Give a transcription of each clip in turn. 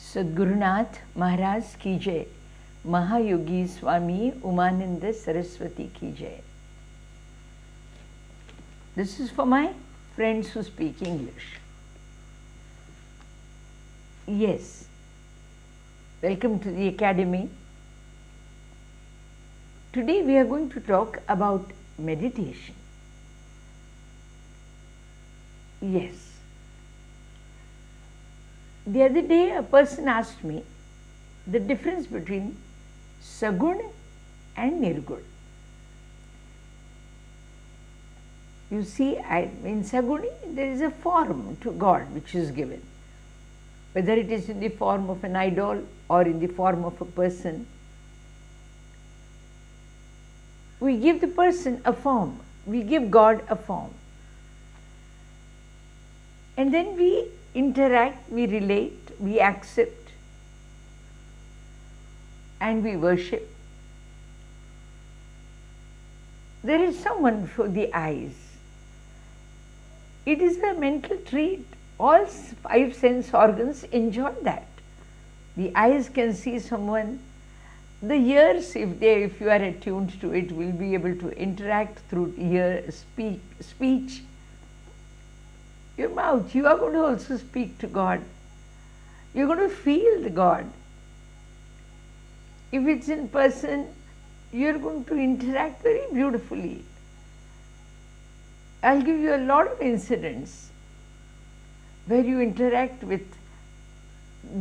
सद्गुरुनाथ महाराज की जय, महायोगी स्वामी उमानंद सरस्वती की जय. This is for my friends who speak English. Yes, welcome to the Academy. Today we are going to talk about meditation. Yes. The other day a person asked me the difference between SAGUN and NIRGUN. You see, in SAGUN there is a form to God which is given. Whether it is in the form of an idol or in the form of a person, we give the person a form, we give God a form. And then we interact, we relate, we accept, and we worship. There is someone for the eyes. It is a mental treat. All five sense organs enjoy that. The eyes can see someone. The ears, if you are attuned to it, will be able to interact through speech. Your mouth, you are going to also speak to God. You are going to feel the God. If it's in person, you are going to interact very beautifully. I'll give you a lot of incidents where you interact with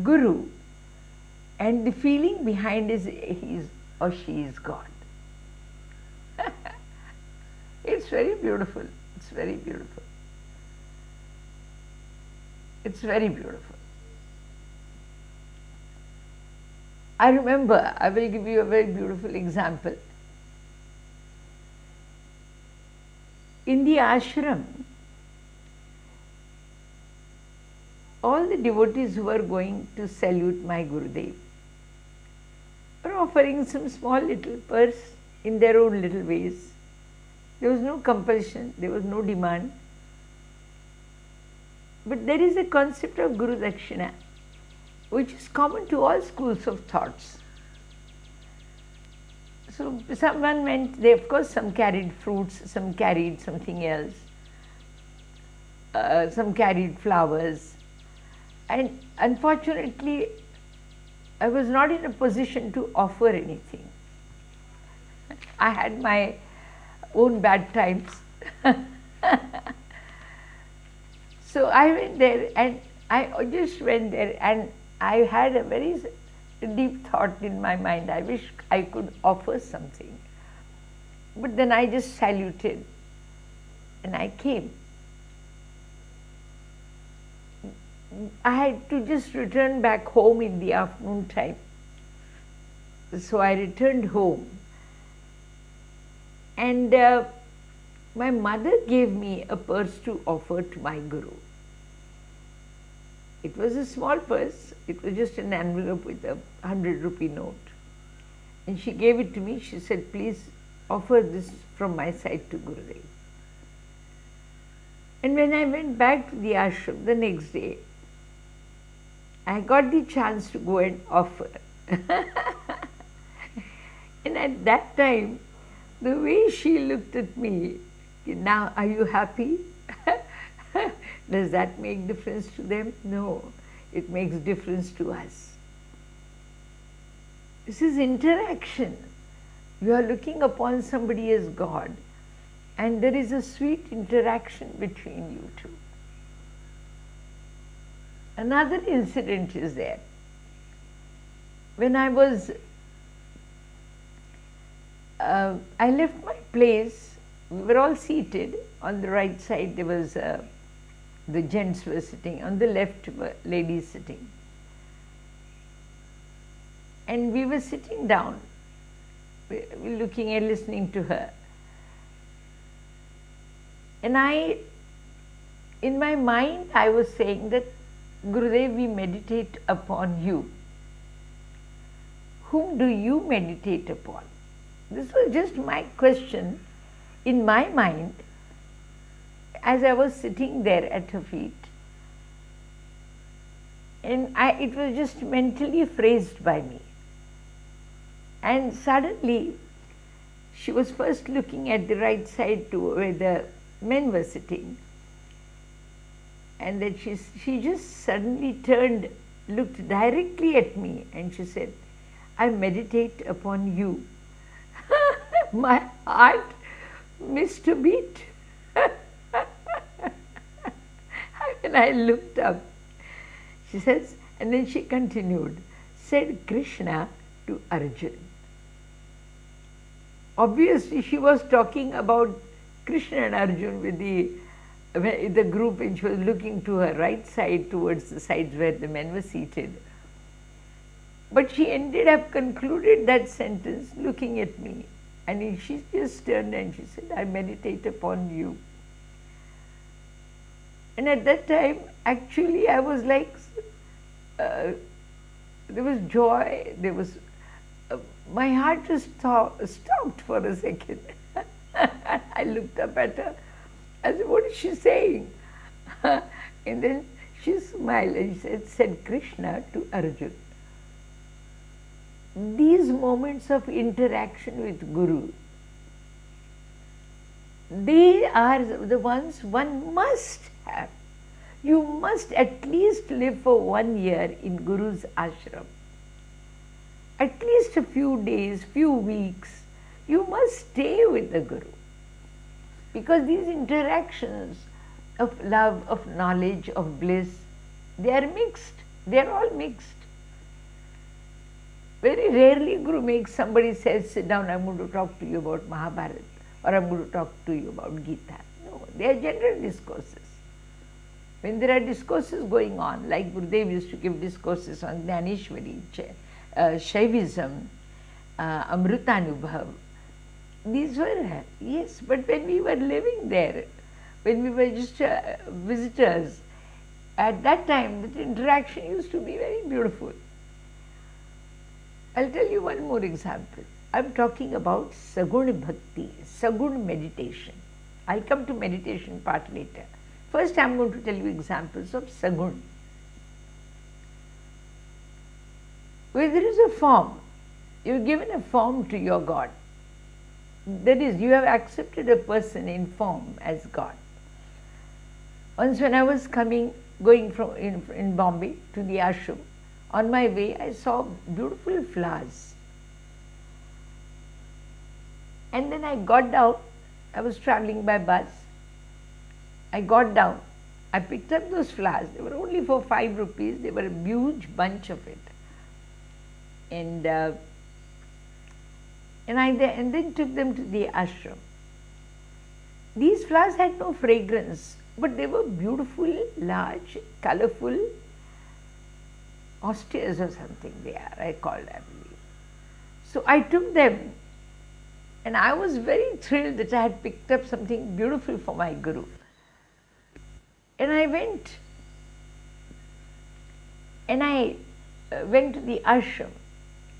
Guru and the feeling behind is he or she is God. It's very beautiful. It's very beautiful. It's very beautiful. I remember, I will give you a very beautiful example. In the ashram, all the devotees who were going to salute my Gurudev were offering some small little purse in their own little ways. There was no compulsion, there was no demand. But there is a concept of Guru Dakshina which is common to all schools of thoughts. So someone went, they of course some carried fruits, some carried something else, some carried flowers, and unfortunately I was not in a position to offer anything. I had my own bad times. So I went there and I just went there and I had a very deep thought in my mind. I wish I could offer something. But then I just saluted and I came. I had to just return back home in the afternoon time. So I returned home and my mother gave me a purse to offer to my Guru. It was a small purse, it was just an envelope with a 100-rupee note. And she gave it to me, she said, please offer this from my side to Gurudev. And when I went back to the ashram the next day, I got the chance to go and offer. And at that time, the way she looked at me, now are you happy? Does that make difference to them? No, it makes difference to us. This is interaction. You are looking upon somebody as God and there is a sweet interaction between you two. Another incident is there. When I was, I left my place, we were all seated. On the right side there was the gents were sitting, on the left were ladies sitting. And we were sitting down, we were looking and listening to her. And in my mind, I was saying that, Gurudev, we meditate upon you. Whom do you meditate upon? This was just my question in my mind as I was sitting there at her feet. and it was just mentally phrased by me. And suddenly, she was first looking at the right side to where the men were sitting, and then she just suddenly turned, looked directly at me, and she said, "I meditate upon you." My heart missed a beat. When I looked up, she says, and then she continued, said Krishna to Arjun. Obviously, she was talking about Krishna and Arjun with the group, and she was looking to her right side towards the sides where the men were seated. But she ended up concluded that sentence looking at me, and she just turned and she said, "I meditate upon you." And at that time, actually, I was like, there was joy, there was, my heart just stopped for a second. I looked up at her. I said, "What is she saying?" And then she smiled and she said Krishna to Arjun. These moments of interaction with Guru, they are the ones one must have. You must at least live for 1 year in Guru's ashram. At least a few days, few weeks, you must stay with the Guru. Because these interactions of love, of knowledge, of bliss, they are mixed. They are all mixed. Very rarely Guru makes somebody says, "Sit down, I'm going to talk to you about Mahabharata, or I'm going to talk to you about Gita." No, they are general discourses. When there are discourses going on, like Gurudev used to give discourses on Jnaneshwari, Shaivism, Amrutanubhav, these were, yes, but when we were living there, when we were just visitors, at that time, that interaction used to be very beautiful. I'll tell you one more example. I'm talking about SAGUN Bhakti, SAGUN meditation. I'll come to meditation part later. First, I'm going to tell you examples of SAGUN. Where there is a form, you've given a form to your God. That is, you have accepted a person in form as God. Once when I was going from in Bombay to the ashram, on my way I saw beautiful flowers. And then I got down, I was traveling by bus. I got down, I picked up those flowers. They were only for 5 rupees, they were a huge bunch of it. And then took them to the ashram. These flowers had no fragrance, but they were beautiful, large, colorful, osters or something they are, I believe. So I took them, and I was very thrilled that I had picked up something beautiful for my Guru. And I went to the ashram.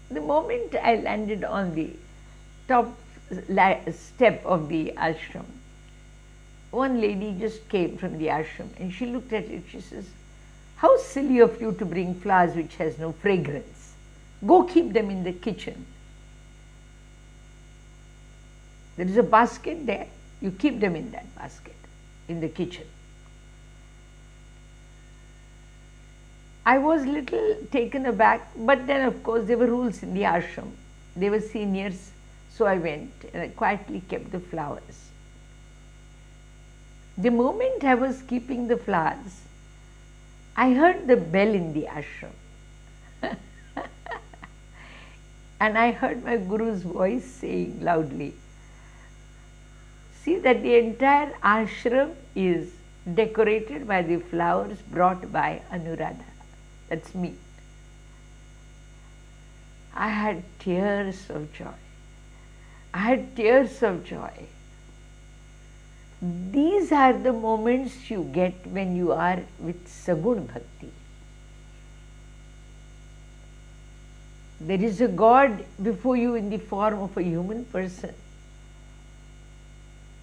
The moment I landed on the top step of the ashram, one lady just came from the ashram and she looked at it. She says, "How silly of you to bring flowers which has no fragrance. Go keep them in the kitchen. There is a basket there. You keep them in that basket in the kitchen." I was little taken aback, but then of course there were rules in the ashram. They were seniors, so I went and I quietly kept the flowers. The moment I was keeping the flowers, I heard the bell in the ashram. And I heard my Guru's voice saying loudly, "See that the entire ashram is decorated by the flowers brought by Anuradha." That's me. I had tears of joy. I had tears of joy. These are the moments you get when you are with SAGUN Bhakti. There is a God before you in the form of a human person,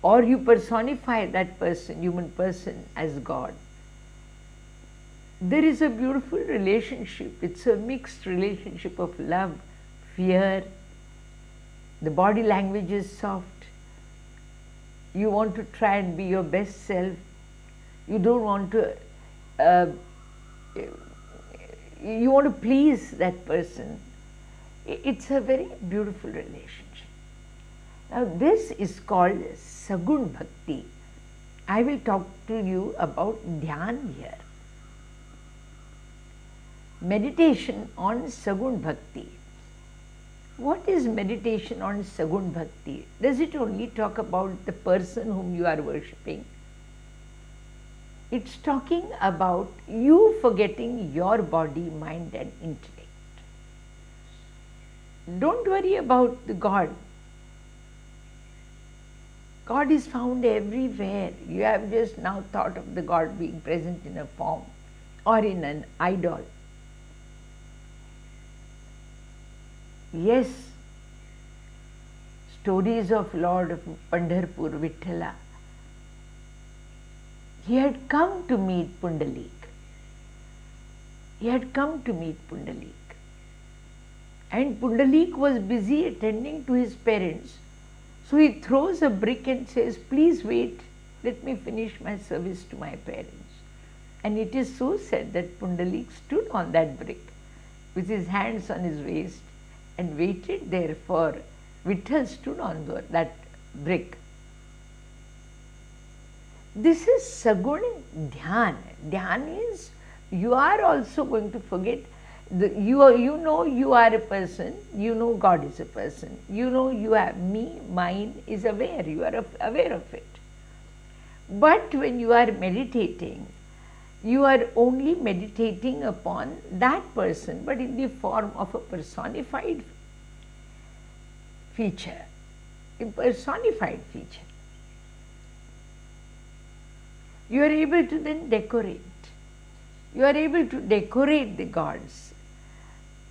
or you personify that person, human person, as God. there is a beautiful relationship. It's a mixed relationship of love, fear. The body language is soft. You want to try and be your best self. You don't want to, you want to please that person. It's a very beautiful relationship. Now this is called SAGUN Bhakti. I will talk to you about Dhyan here. Meditation on SAGUN Bhakti. What is meditation on SAGUN Bhakti? Does it only talk about the person whom you are worshipping? It's talking about you forgetting your body, mind and intellect. Don't worry about the God. God is found everywhere. You have just now thought of the God being present in a form or in an idol. Yes, stories of Lord of Pandharpur, Vithala. He had come to meet Pundalik. He had come to meet Pundalik. And Pundalik was busy attending to his parents. So he throws a brick and says, please wait, let me finish my service to my parents. And it is so said that Pundalik stood on that brick with his hands on his waist and waited there for Vitthal stood on that brick. This is Sagun Dhyan. Dhyan means you are also going to forget. You know you are a person, you know God is a person, you know you have me, mine is aware, you are aware of it. But when you are meditating, you are only meditating upon that person, but in the form of a personified feature, a personified feature. You are able to then decorate. You are able to decorate the gods.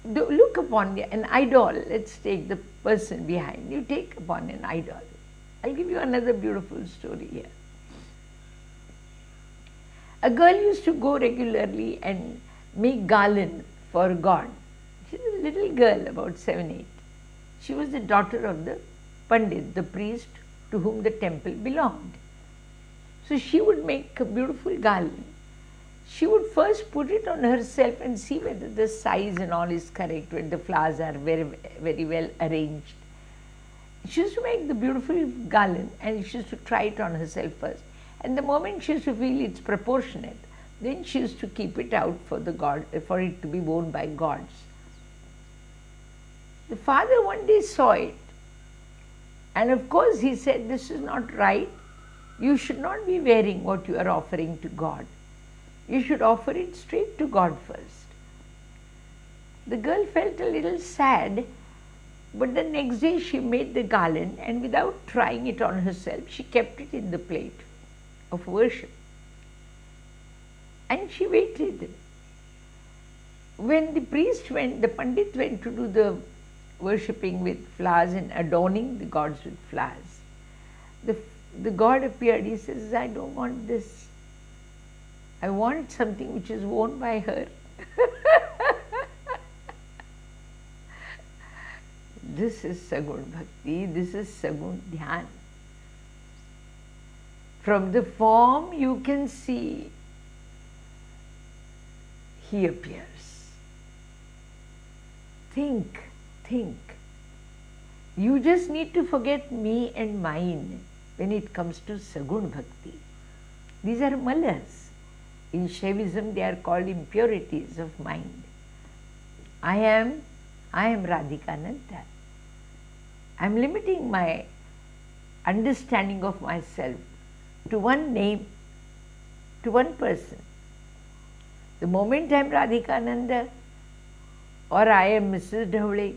Look upon an idol. Let's take the person behind. You take upon an idol. I'll give you another beautiful story here. A girl used to go regularly and make garland for God. She's a little girl, about 7, 8. She was the daughter of the Pandit, the priest to whom the temple belonged. So she would make a beautiful garland. She would first put it on herself and see whether the size and all is correct, whether the flowers are very, very well arranged. She used to make the beautiful garland and she used to try it on herself first. And the moment she used to feel it's proportionate, then she used to keep it out for the god, for it to be worn by gods. The father one day saw it, and of course he said, this is not right. You should not be wearing what you are offering to God. You should offer it straight to God first. The girl felt a little sad, but the next day she made the garland and without trying it on herself, she kept it in the plate of worship. And she waited. When the priest went, the Pandit went to do the worshipping with flowers and adorning the gods with flowers, the god appeared. He says, I don't want this. I want something which is worn by her. This is Sagun Bhakti, this is Sagun Dhyan. From the form you can see he appears. Think. You just need to forget me and mine when it comes to Sagun Bhakti. These are malas. In Shaivism they are called impurities of mind. I am Radhikananda. I am limiting my understanding of myself to one name, to one person. The moment I am Radhikananda or I am Mrs. Dhawale,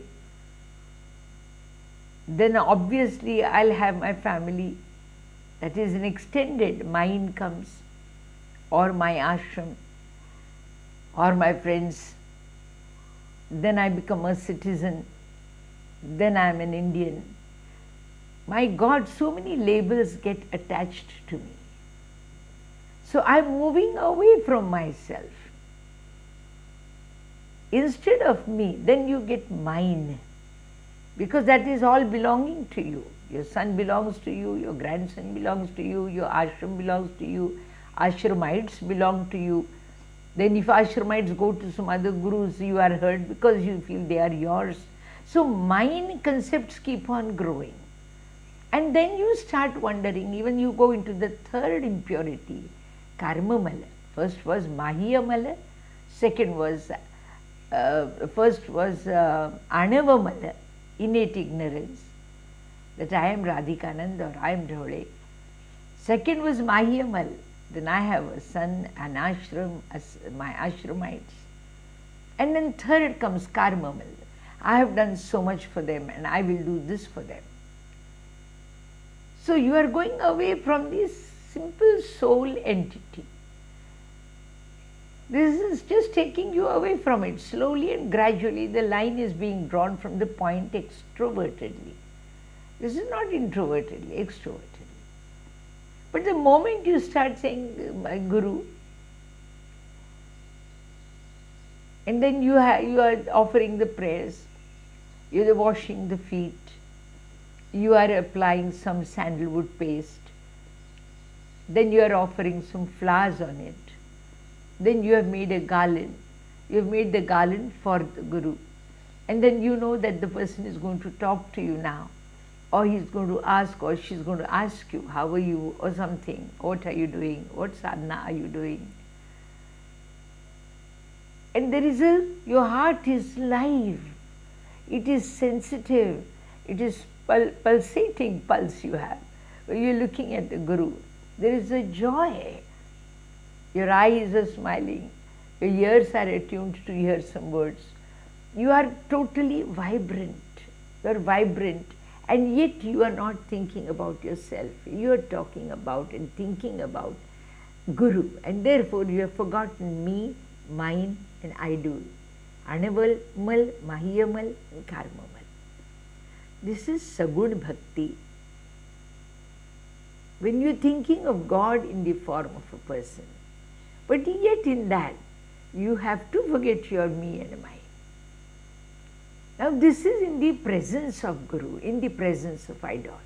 then obviously I'll have my family, that is an extended mine comes, or my ashram, or my friends. Then I become a citizen, then I am an Indian. My God, so many labels get attached to me. So I'm moving away from myself. instead of me, then you get mine, because that is all belonging to you. Your son belongs to you, your grandson belongs to you, your ashram belongs to you, ashramites belong to you. Then if ashramites go to some other gurus, you are hurt because you feel they are yours. So mine concepts keep on growing. And then you start wondering, even you go into the third impurity, karma mala. First was mahiya mala, second was, first was anava mala, innate ignorance, that I am Radhikananda or I am Dhole. Second was mahiya mala. Then I have a son, an ashram, my ashramites. And then third comes karma mala. I have done so much for them and I will do this for them. So you are going away from this simple soul entity. This is just taking you away from it. Slowly and gradually the line is being drawn from the point extrovertedly. This is not introvertedly, extrovertedly. But the moment you start saying, my Guru, and then you are offering the prayers, you are washing the feet, you are applying some sandalwood paste, then you are offering some flowers on it, then you have made a garland, you have made the garland for the Guru, and then you know that the person is going to talk to you now, or he is going to ask, or she is going to ask you, how are you, or something, what are you doing, what sadhana are you doing? And there is your heart is live, it is sensitive, it is pulsating pulse you have. When you are looking at the Guru, there is a joy. Your eyes are smiling, your ears are attuned to hear some words. You are totally vibrant, you are vibrant, and yet you are not thinking about yourself. You are talking about and thinking about Guru, and therefore you have forgotten me, mine, and I do. Anaval mal, mahiyamal, and karmamal. This is SAGUN bhakti. When you are thinking of God in the form of a person, but yet in that you have to forget your me and mine. Now this is in the presence of Guru, in the presence of idol.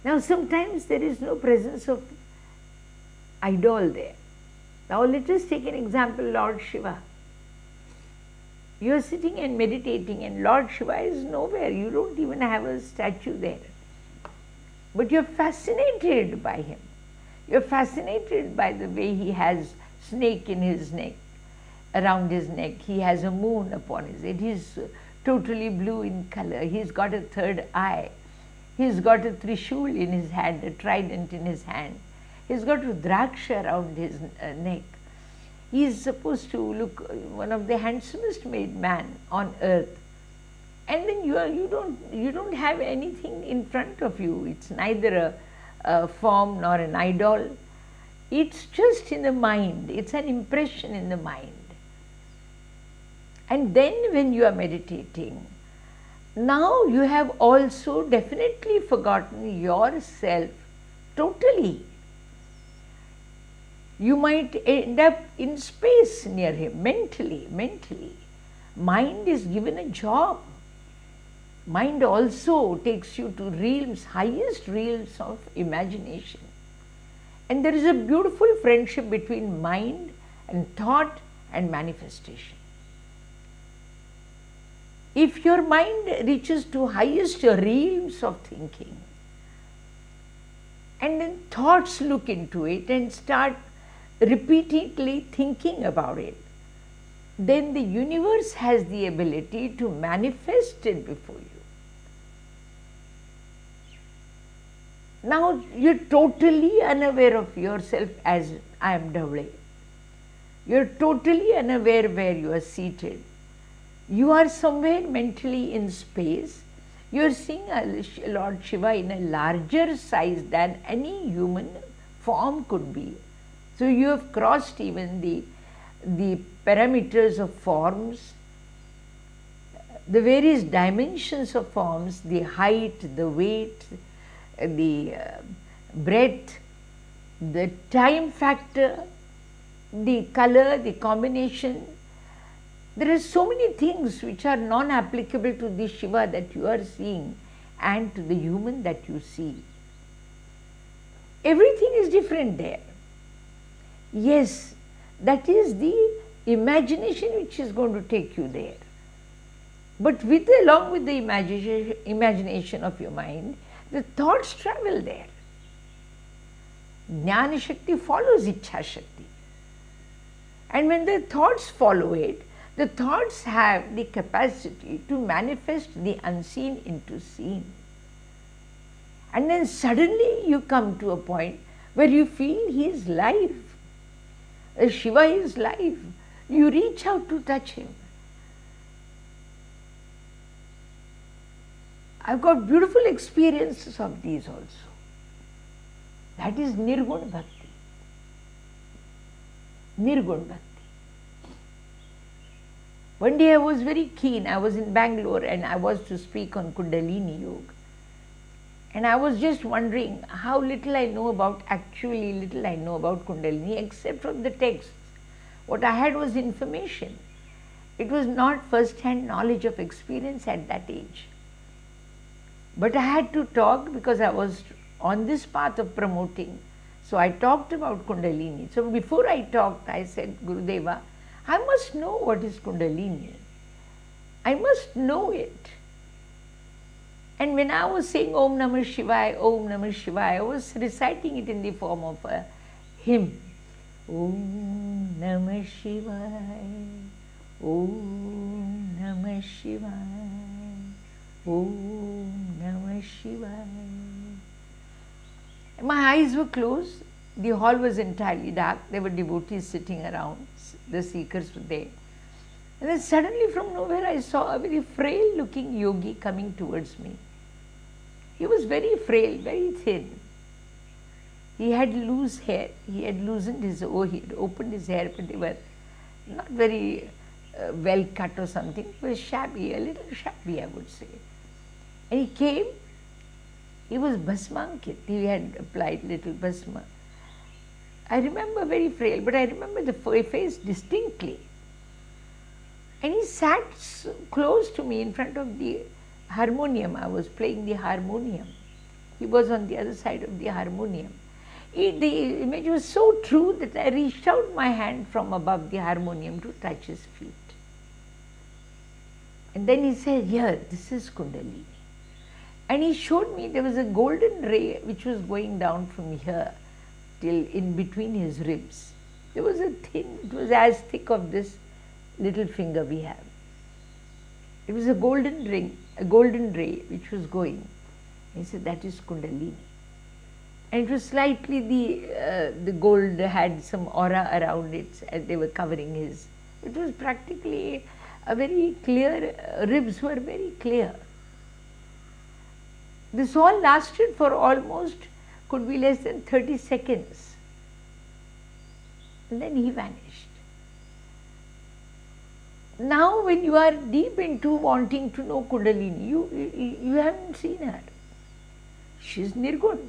Now sometimes there is no presence of idol there. Now let us take an example, Lord Shiva. You are sitting and meditating and Lord Shiva is nowhere. You don't even have a statue there. But you are fascinated by him. You are fascinated by the way he has snake in his neck, around his neck. He has a moon upon his head. He is totally blue in color. He has got a third eye. He has got a trishul in his hand, a trident in his hand. He has got a draksha around his neck. He is supposed to look one of the handsomest made man on earth. And then you don't have anything in front of you. It's neither a form nor an idol. It's just in the mind. It's an impression in the mind. And then when you are meditating, now you have also definitely forgotten yourself totally. You might end up in space near him, mentally. Mind is given a job. Mind also takes you to realms, highest realms of imagination. And there is a beautiful friendship between mind and thought and manifestation. If your mind reaches to highest realms of thinking, and then thoughts look into it and start repeatedly thinking about it, then the universe has the ability to manifest it before you. Now you are totally unaware of yourself as I am Dhawle. You are totally unaware where you are seated. You are somewhere mentally in space. You are seeing Lord Shiva in a larger size than any human form could be. So you have crossed even the parameters of forms, the various dimensions of forms, the height, the weight, the breadth, the time factor, the color, the combination. There are so many things which are non-applicable to the Shiva that you are seeing and to the human that you see. Everything is different there. Yes, that is the imagination which is going to take you there. But along with the imagination of your mind, the thoughts travel there. Jnana Shakti follows Ichha Shakti. And when the thoughts follow it, the thoughts have the capacity to manifest the unseen into seen. And then suddenly you come to a point where you feel he is live. Shiva is live. You reach out to touch him. I've got beautiful experiences of these also. That is Nirgun Bhakti. Nirgun Bhakti. One day I was very keen. I was in Bangalore and I was to speak on Kundalini Yoga. And I was just wondering how little I know about Kundalini except from the texts. What I had was information. It was not first-hand knowledge of experience at that age. But I had to talk because I was on this path of promoting. So I talked about Kundalini. So before I talked, I said, Gurudeva, I must know what is Kundalini. I must know it. And when I was saying Om Namah Shivaya, Om Namah Shivaya, I was reciting it in the form of a hymn. Om Namah Shivaya, Om Namah Shivaya, Om Namah Shivaya. My eyes were closed. The hall was entirely dark. There were devotees sitting around. The seekers were there. And then suddenly from nowhere I saw a very frail looking yogi coming towards me. He was very frail, very thin. He had loose hair. He had loosened he had opened his hair, but they were not very well cut or something. It was shabby, a little shabby I would say. And he came, he was bhasmankit. He had applied little bhasma. I remember very frail, but I remember the face distinctly. And he sat close to me in front of the harmonium. I was playing the harmonium. He was on the other side of the harmonium. The image was so true that I reached out my hand from above the harmonium to touch his feet. And then he said, here, this is Kundalini. And he showed me there was a golden ray which was going down from here till in between his ribs. There was a thin, it was as thick of this little finger we have. It was a golden ring, a golden ray which was going. He said, that is Kundalini. And it was slightly, the gold had some aura around it and they were covering his. It was practically a very clear, ribs were very clear. This all lasted for almost, could be less than 30 seconds. And then he vanished. Now when you are deep into wanting to know Kundalini, you haven't seen her. She is Nirgun.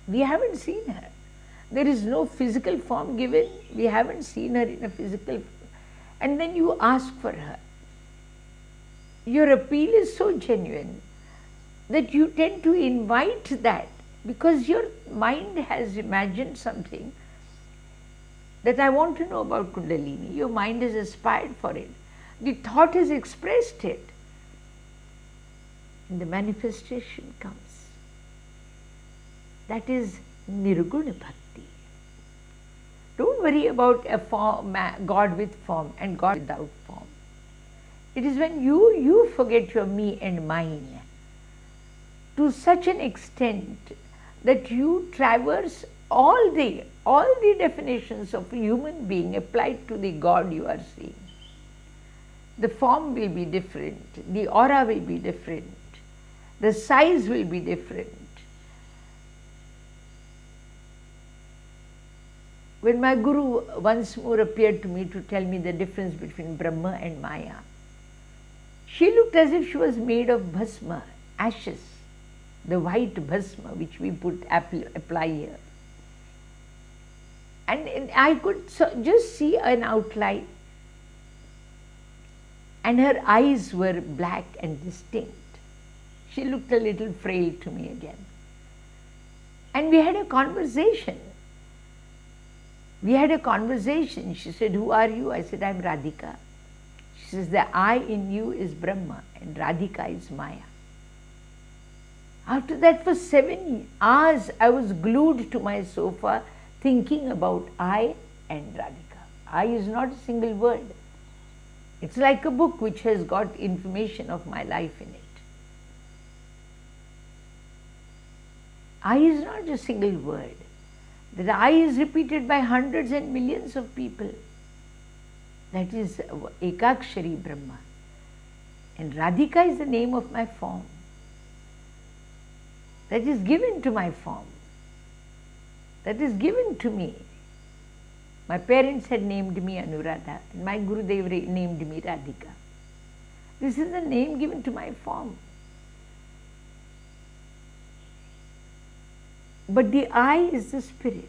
We haven't seen her. There is no physical form given. We haven't seen her in a physical form. And then you ask for her. Your appeal is so genuine that you tend to invite that because your mind has imagined something that I want to know about Kundalini. Your mind has aspired for it. The thought has expressed it. And the manifestation comes. That is Nirguna Bhakti. Don't worry about a form, God with form and God without form. It is when you forget your me and mine to such an extent that you traverse all the definitions of a human being applied to the God you are seeing. The form will be different, the aura will be different, the size will be different. When my Guru once more appeared to me to tell me the difference between Brahma and Maya, she looked as if she was made of bhasma, ashes, the white bhasma which we apply here. And I could just see an outline, and her eyes were black and distinct. She looked a little frail to me again. And we had a conversation. She said, "Who are you?" I said, "I'm Radhika." She says, "The I in you is Brahma and Radhika is Maya." After that, for 7 hours, I was glued to my sofa thinking about I and Radhika. I is not a single word. It's like a book which has got information of my life in it. I is not a single word. That I is repeated by hundreds and millions of people. That is Ekakshari Brahma. And Radhika is the name of my form. That is given to my form. That is given to me. My parents had named me Anuradha and my Gurudev named me Radhika. This is the name given to my form. But the I is the spirit.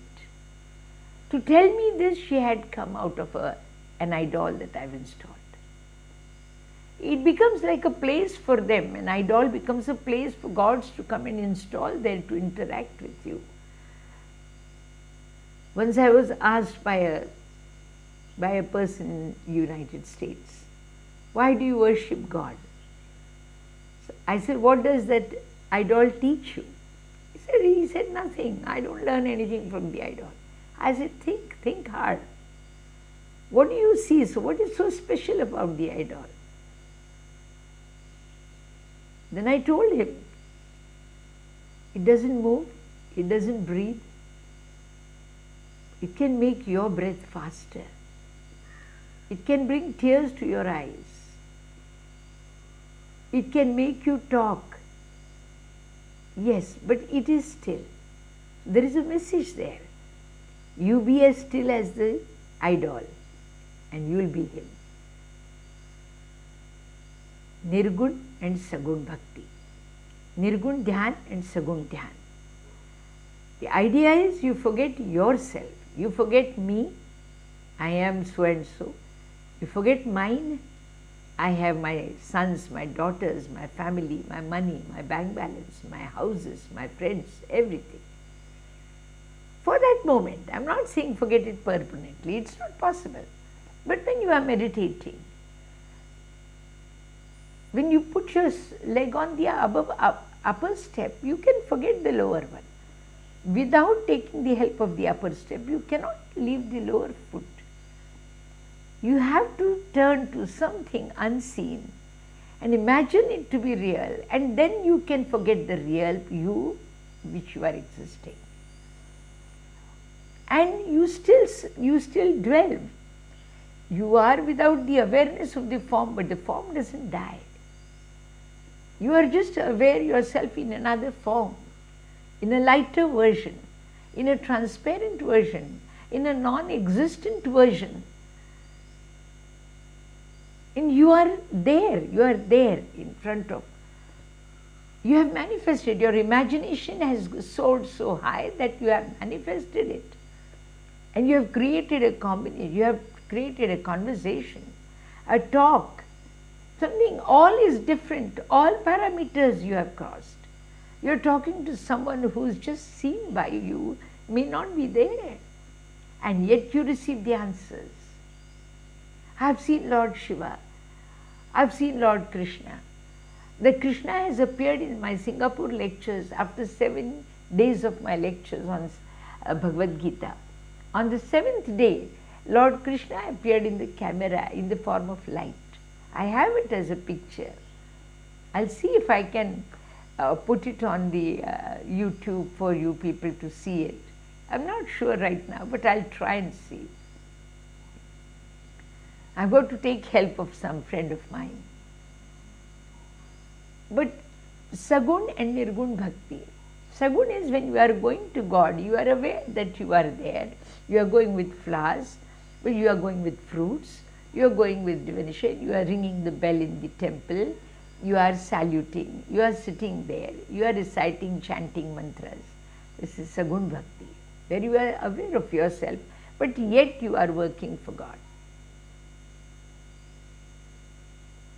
To tell me this, she had come out of an idol that I've installed. It becomes like a place for them. An idol becomes a place for gods to come and install there to interact with you. Once I was asked by a person in the United States, "Why do you worship God?" So I said, "What does that idol teach you?" He said, "Nothing. I don't learn anything from the idol." I said, think hard. What do you see? So what is so special about the idol? Then I told him, it doesn't move, it doesn't breathe. It can make your breath faster. It can bring tears to your eyes. It can make you talk. Yes, but it is still. There is a message there. You be as still as the idol and you will be him. Nirgun and Sagun Bhakti. Nirgun Dhyan and Sagun Dhyan. The idea is you forget yourself. You forget me, I am so and so. You forget mine, I have my sons, my daughters, my family, my money, my bank balance, my houses, my friends, everything. For that moment, I am not saying forget it permanently, it's not possible. But when you are meditating, when you put your leg on the upper step, you can forget the lower one. Without taking the help of the upper step, you cannot leave the lower foot. You have to turn to something unseen and imagine it to be real, and then you can forget the real you which you are existing. And you still dwell. You are without the awareness of the form, but the form doesn't die. You are just aware yourself in another form, in a lighter version, in a transparent version, in a non-existent version. And you are there in front of. You have manifested, your imagination has soared so high that you have manifested it. And you have created a combination, you have created a conversation, a talk, something, all is different, all parameters you have crossed. You are talking to someone who is just seen by you, may not be there, and yet you receive the answers. I have seen Lord Shiva, I have seen Lord Krishna. The Krishna has appeared in my Singapore lectures after 7 days of my lectures on Bhagavad Gita. On the 7th day, Lord Krishna appeared in the camera in the form of light. I have it as a picture. I'll see if I can put it on the YouTube for you people to see it. I'm not sure right now, but I'll try and see. I'm going to take help of some friend of mine. But Sagun and Nirgun Bhakti. Sagun is when you are going to God, you are aware that you are there. You are going with flowers, but you are going with fruits. You are going with divination. You are ringing the bell in the temple. You are saluting. You are sitting there. You are reciting, chanting mantras. This is Sagun Bhakti, where you are aware of yourself, but yet you are working for God.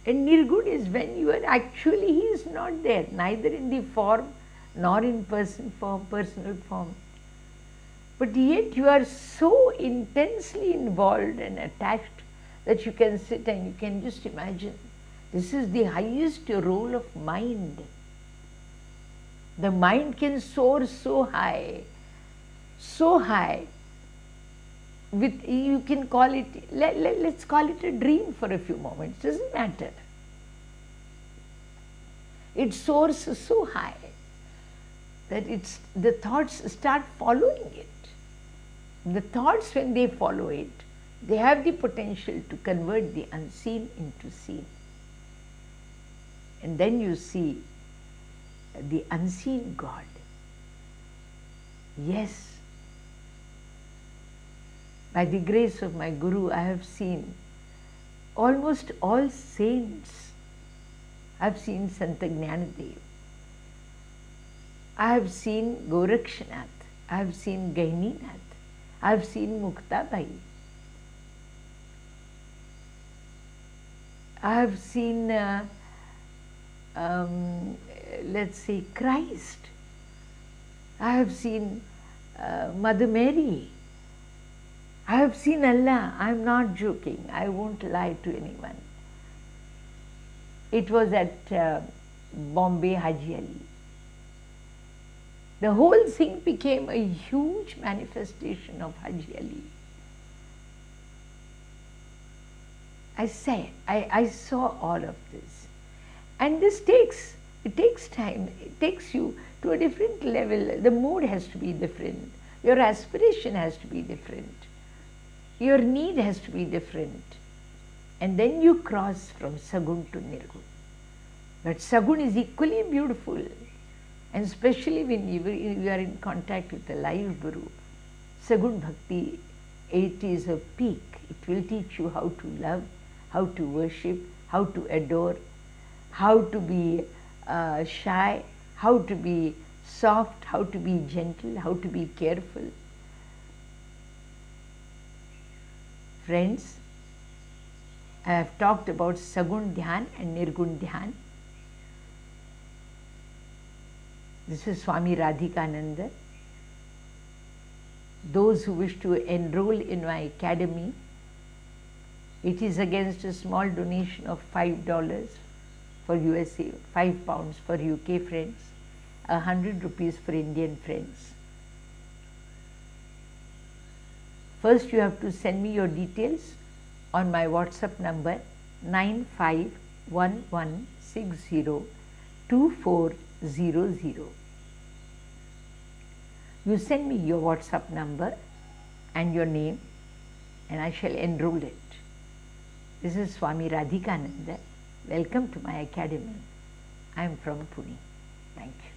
And Nirgun is when you are actually, He is not there, neither in the form nor in personal form. But yet you are so intensely involved and attached that you can sit and you can just imagine. This is the highest role of mind. The mind can soar so high, with, you can call it, let's call it a dream for a few moments, doesn't matter. It soars so high that the thoughts start following it. The thoughts, when they follow it, they have the potential to convert the unseen into seen. And then you see the unseen God. Yes, by the grace of my Guru, I have seen almost all saints. I have seen Santa Gnanadev. I have seen Gorakshanath. I have seen Gaininath. I have seen Muktabai. I have seen, let's say, Christ. I have seen Mother Mary. I have seen Allah. I am not joking. I won't lie to anyone. It was at Bombay Haji Ali. The whole thing became a huge manifestation of Haji Ali. I saw all of this. And this takes time. It takes you to a different level. The mood has to be different. Your aspiration has to be different. Your need has to be different. And then you cross from Sagun to Nirgun. But Sagun is equally beautiful. And especially when you are in contact with a live Guru. Sagun Bhakti, it is a peak. It will teach you how to love, how to worship, how to adore, how to be shy, how to be soft, how to be gentle, how to be careful. Friends, I have talked about Sagun Dhyan and Nirgun Dhyan. This is Swamy Radhikananda. Those who wish to enroll in my academy, it is against a small donation of $5 for USA, £5 for UK friends, 100 rupees for Indian friends. First, you have to send me your details on my WhatsApp number 9511602400. You send me your WhatsApp number and your name and I shall enroll it. This is Swamy Radhikananda. Welcome to my academy. I am from Pune. Thank you.